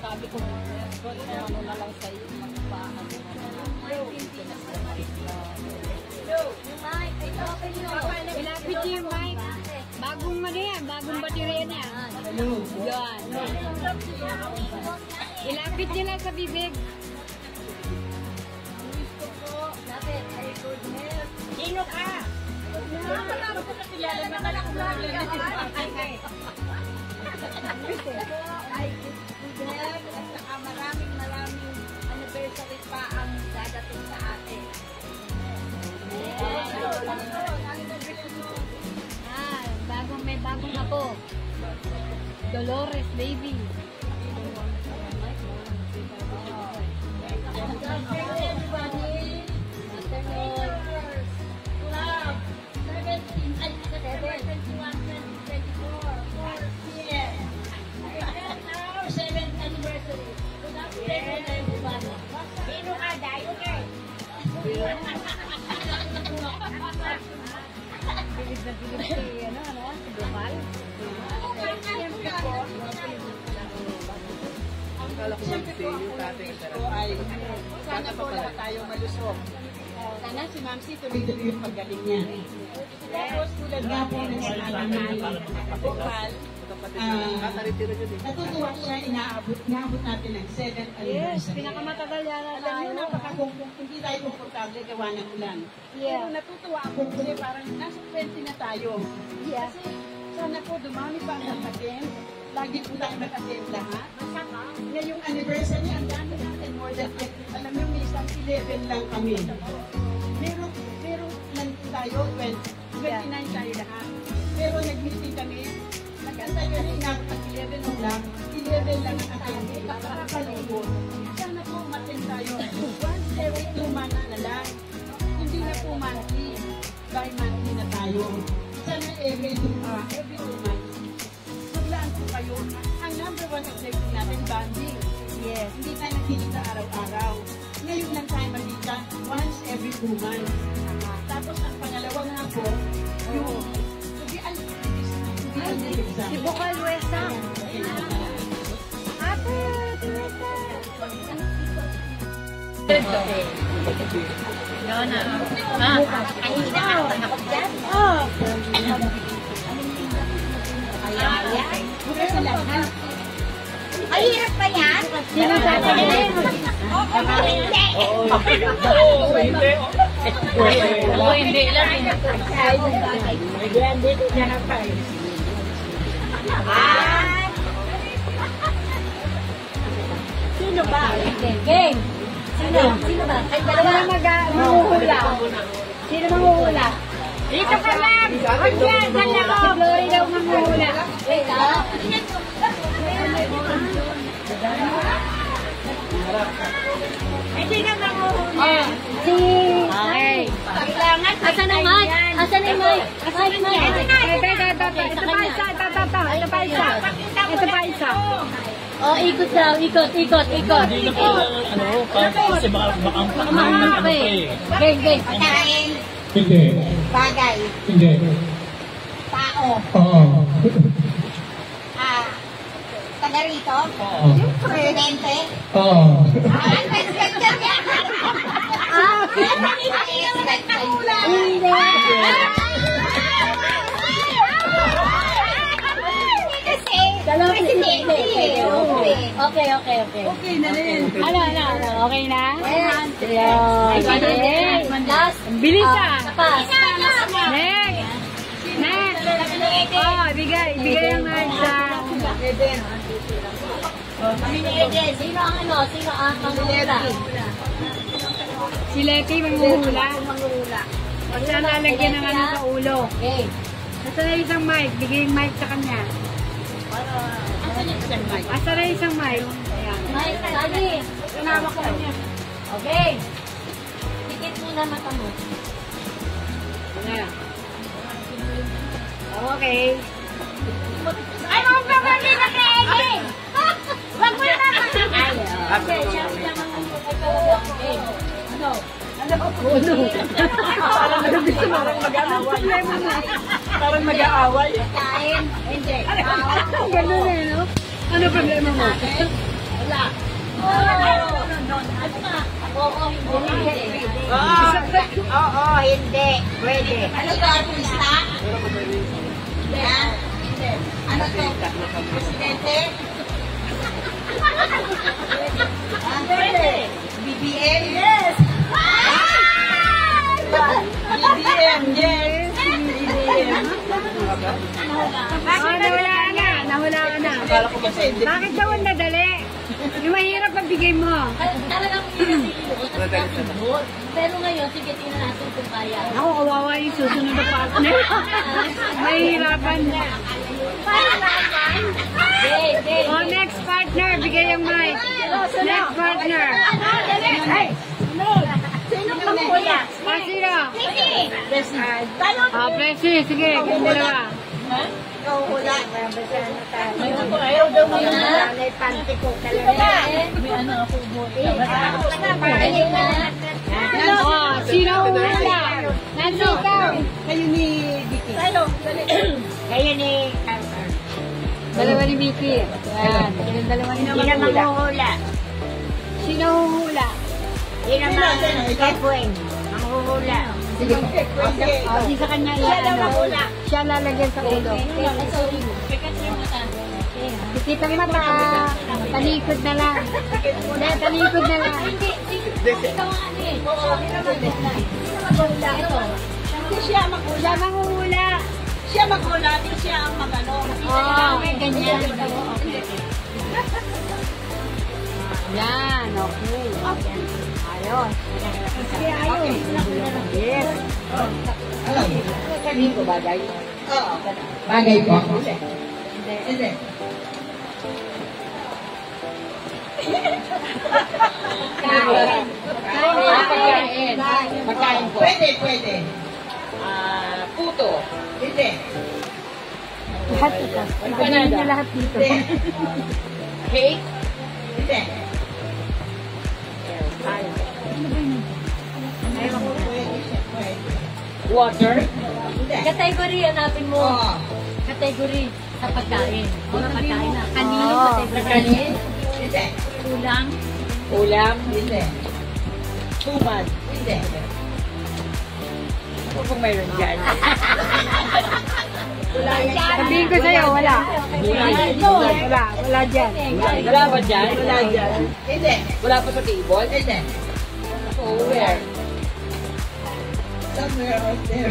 Sabi ko, ano na lang sa'yo, magpapaan mo na lang. Ilapit niyo yung mic. Bagong ano yan, bagong baterya niya. Yan. Ilapit niyo lang sa bibig. Sino ka? Kilala na lang ako lang. At saka maraming anniversary pa ang dadating sa atin. May bagong ako. Dolores, baby. Sana po lahat tayo malusog. Sana si Mamsi tuloy-tuloy yung paggaling niya. Tapos tulad nga po ng sinabi namin, Bukal, natutuwa siya, inaabot natin ng 7th anniversary. Yes, pinakamatagal yan. Alam niyo, napakakung hindi tayo komportable gawa ng ulan. Pero natutuwa ako kasi parang nasa 20 na tayo. Kasi sana po dumami pa ang nag-attend. Lagi po tayo nag-attend lahat. Ngayong anniversary, ang dami natin, more than 50. Alam niyo, may isang 11 lang kami. Pero nandun tayo, 29 tayo lahat. Pero nag-meeting kami, nag-antay kami, inabot ang 11 lang. 11 lang ang attendee. Nakakalungkot. Sana po umattend tayo. Once every 2 months na lang. Hindi na po monthly. By monthly na tayo. Sana every 2 months. Maglaan po kayo. Ang number 1 objective natin, bonding. Yes. Hindi tayo nakikita araw-araw. Ngayon lang tayo makita once every 2 months. Tapos ang pangalawa nga po, yung Si Bukal Wesa. Ate, Wesa. Yona. Ay, hirap pa yan? Sino sasabihin? Hindi lang. Dito niya na tayo. Sino ba? Gang. Sino ba? Ay, dalawa. Manguhula. Sino manguhula? Dito ka lang! Huwag yan! Dala ko! Si Glory daw manguhula. Wait, ah. Ay, sino manguhula? Si... Okay. Kailangan. Asan ang mic? Asan ang mic? Asan ang mic? Ito pa isa. Oh, ikot daw. Ikot. Hindi na po, kasi baka ang Mahal pa eh. Geng. Pagkain. Hindi. Bagay. Hindi. Tao. Oo. Taga rito. Oo. Presidente. Oo. Presidente yan. Hindi naman nagpahula. Hindi. Kasi, presidente. Okay. Okay na rin. Ano? Okay na? Ayan. Ayan. Last. Bilis ah. Pass. Next. Oh, bigay ang mic sa... Sino ang ano? Sino ang manguhula? Si Leti manguhula. Basta lalagyan ng ano sa ulo. Okay. Basta na isang mic. Bigay yung mic sa kanya. Basta na isang mic. Ayan. Mike, sali. Tunawa ko niya. Okay. Dikit muna mata mo. Ayan. Okay. Ay, huwag ka mali na kay Amy! Huwag mo na Parang mag-aaway. Kain. Hindi. Ganun eh, no? Ano problema mo? Wala. Oo, hindi. Pwede. Ano to, artista? Hindi. Hindi. Ano to? Presidente? Pwede. BBM? Yes. BBM, yes. BBM. Nahulaan na. Nahulaan na. Akala ko kasi hindi. Bakit daw ang nadali? Yung mahirap ang bigay mo. Talagang pero ngayon, sige, tingnan natin kung kaya. Ako, kawawa yung susunod na partner. Mahihirapan na. Oh, next partner, bigay yung mic. Next partner. Sino pang kuya? Ah, sino? Talo. Ah, Presi, sige, kayong dalawa. Ayaw daw mo yun. Oh, sino uhula? Nancy, ikaw. Kayo ni Vicky. Kayo ni... Dalawa ni Vicky. Ayan, yung dalawa ni Sino manghuhula? Sino uhula? Sino manghuhula? Manghuhula. Sige. Oh, di sa kanya yan. Siya lalagyan sa ulo. Kitang mata. Talikod na lang. Hindi, talikod na lang. Hindi siya maghula. Siya manguhula. Siya maghula, hindi siya ang magano. Oh, ganyan. Yan, okay. Ayos. Sige, ayos. Yes. Sabihin ko bagay? Oo. Bagay po. Hindi. Pagkain. Pagkain po. Pwede. Puto. Hindi. Lahat ito. Pagkain niya lahat dito. Cake? Hindi. Water? Hindi. Category, hanapin mo. Oo. Category sa pagkain. Mga pagkain na. Kanin. Kanin. Hindi. Ulang. Ulam? Hindi. Tumad? Hindi. Ano kung mayroon dyan? Sabihin ko sa'yo, wala. Wala dyan. Wala ba dyan? Wala dyan. Hindi. Wala pa sa table? Hindi. So, where? Somewhere out there.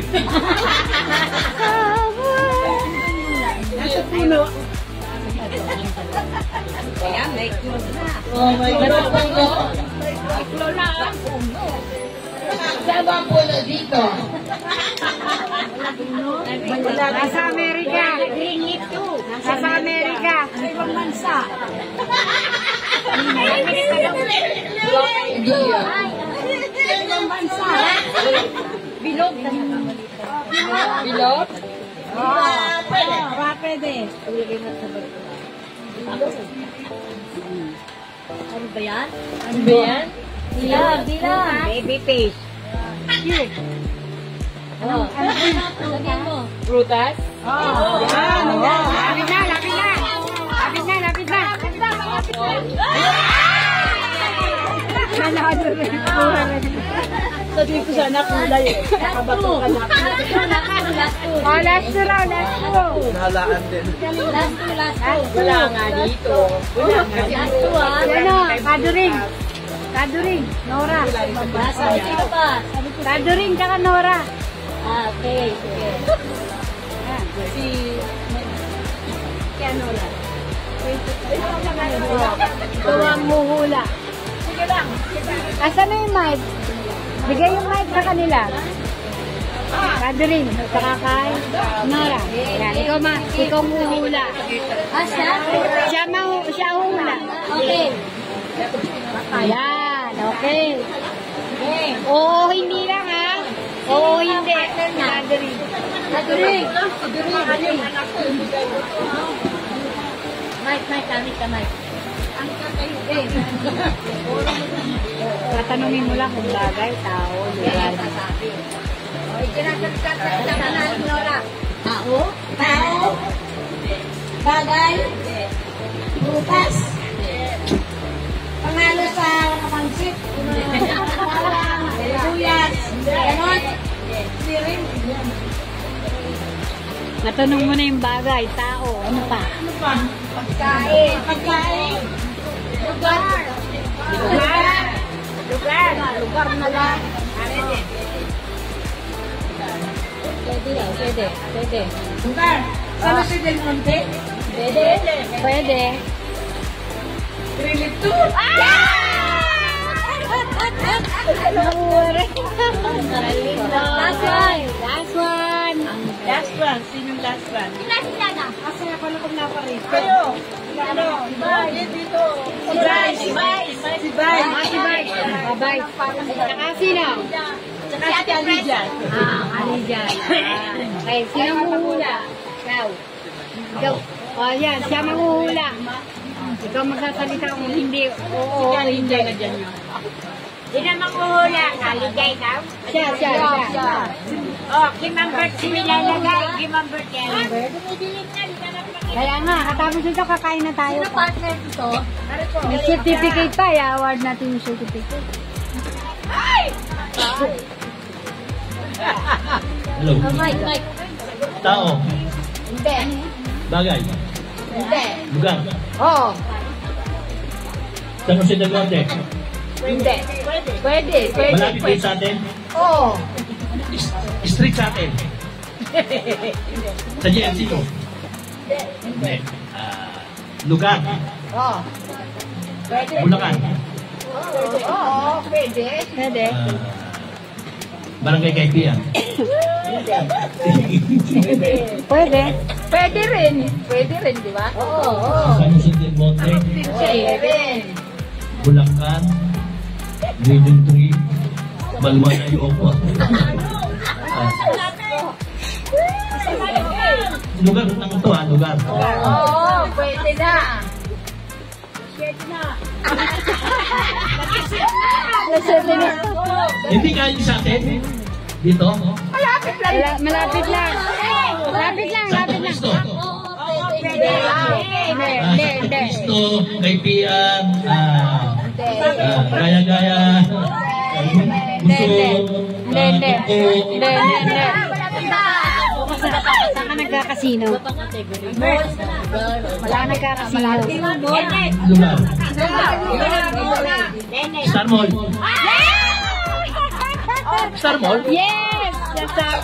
Nasa puno. Kaya may clone na. Oh my God. May clone na. Saan ba ang puno dito? Nasa Amerika. Green leaf too. Nasa Amerika. Sa ibang bansa. India. Sa ibang bansa. Bilog. Bilog? Pwede. Pwede. Ano ba yan? Ano ba yan? Bilang. Baby face. Here. Oh. Sabihin mo. Prutas? Oh. Yan. Lapit na. Lapit na. Manado rin. Sabi ko sana kulay eh. Nakabato ka na. Oh, last two raw. Last two. Nahalaan din. Last two. Wala nga dito. Wala nga Last two, ah. Ano? Kaduring. Nora. Sino ba? Kaduring tsaka Nora. Okay. Sige. Si... Ito ang muhula. Sige lang. Asan na yung mic? Bigay yung mic sa kanila. Kaduring. Tsaka kay Nora. Yan. Ikaw muhula. Siya? Siya hula. Okay. Ayan. Okay. Okay. Oo, hindi lang ha. Oo, hindi. Kaduring. Drink. Mike, kami ka, Mike. Tatanungin mo lang kung bagay, tao, lugar. Tao? Bagay? Bukas? Panalo sa kapansit? Buyas? Ganon? Natanong mo na yung bagay, tao, ano pa? Pagkain? Lugar? Lugar na lang. Pwede. Lugar. Sana si Del Monte? Pwede. Trinity. Last one. Sinong last one? Kasi ako na kung naparito. Kayo. Ano? Dito. Si Bryce. Si Bryce. Bye-bye. Saka sino? Tsaka si Alicia. Alijan. Okay, sino mahuhula? Ikaw. O, yan. Siya mahuhula. Ikaw magsasalita kung hindi. Oo, Si Alicia hindi. na dyan yun. Sino makuhula? Kaligay daw? Siya. Oh, Kimambert si nilalagay. Kimambert yan. Kaya nga, katapos ito, kakain na tayo. Sino partner ito? May certificate pa, i-award natin yung certificate. Hello. Mike. Tao. Hindi. Bagay. Hindi. Lugar. Oo. San Jose del Monte. Hindi. Pwede. Malapit kayo sa atin. Oo. Street sa atin. Sa GMC ko. Hindi. Lugar. Oo. Pwede. Bulacan. Oo. Pwede. Pwede. Barangay Kaibigan. Pwede. Pwede rin, di ba? Oo. San Jose del Monte. Pwede rin. Bulacan. Region 3. Malmanay Opo. Lugar ng ito lugar. Oo, pwede na. Hindi kayo sa atin. Dito. Malapit lang. Malapit lang. Santo Cristo. Pwede. Hindi. Cristo, Kaibigan, Gaya-gaya, Hindi. Malapit na. Saan ka nagkakasino? Wala nagkakasino. lugar. Star Mall. Star Mall? Yes! That's our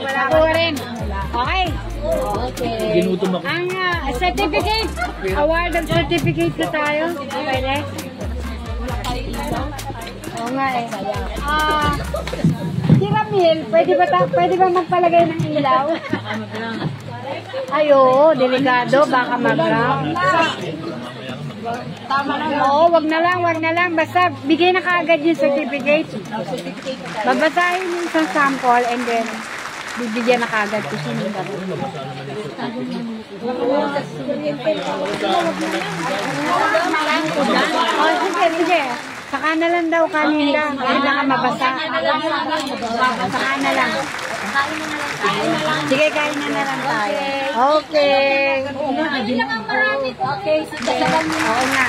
Wala ko rin. Okay. Ginutom ako. Ang certificate, award of certificate na tayo. Pwede? Oo nga eh. Si Ramil, pwede ba magpalagay ng ilaw? Ay, oo, delikado, baka mag-round. Tama na. Oo, wag na lang. Basta bigay na kaagad yung certificate. Babasahin yung isang sample and then bibigyan na kaagad ko siya ng gano'n. Sige. Saka na lang daw kanina. Kailangan mabasa. Saka na lang. Sige, kain na lang tayo. Okay. Okay, sige. Oo nga.